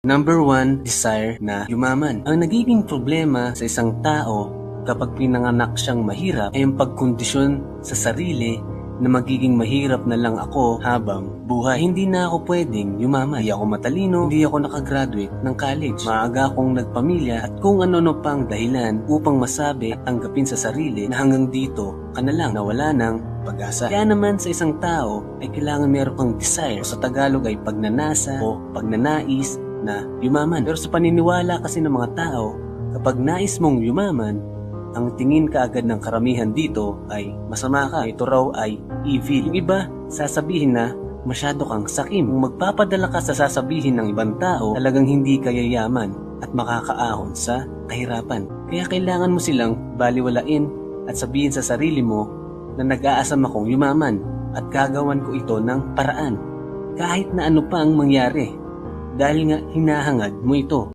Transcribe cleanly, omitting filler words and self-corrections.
Number 1, desire na yumaman. Ang nagiging problema sa isang tao kapag pinanganak siyang mahirap ay ang pagkondisyon sa sarili na magiging mahirap na lang ako habang buhay. Hindi na ako pwedeng yumaman. Hindi ako matalino, hindi ako nakagraduate ng college. Maaga akong nagpamilya at kung ano-ano pang dahilan upang masabi at tanggapin sa sarili na hanggang dito ka na lang, nawala ng pag-asa. Kaya naman sa isang tao ay kailangan meron kang desire o sa Tagalog ay pagnanasa o pagnanais na yumaman. Pero sa paniniwala kasi ng mga tao, kapag nais mong yumaman, ang tingin kaagad ng karamihan dito ay masama ka. Ito raw ay evil. Yung iba, sasabihin na masyado kang sakim. Kung magpapadala ka sa sasabihin ng ibang tao, talagang hindi ka yayaman at makakaahon sa kahirapan. Kaya kailangan mo silang baliwalain at sabihin sa sarili mo na nag-aasam akong yumaman at gagawan ko ito ng paraan. Kahit na ano pa ang mangyari. Dahil nga hinahangad mo ito.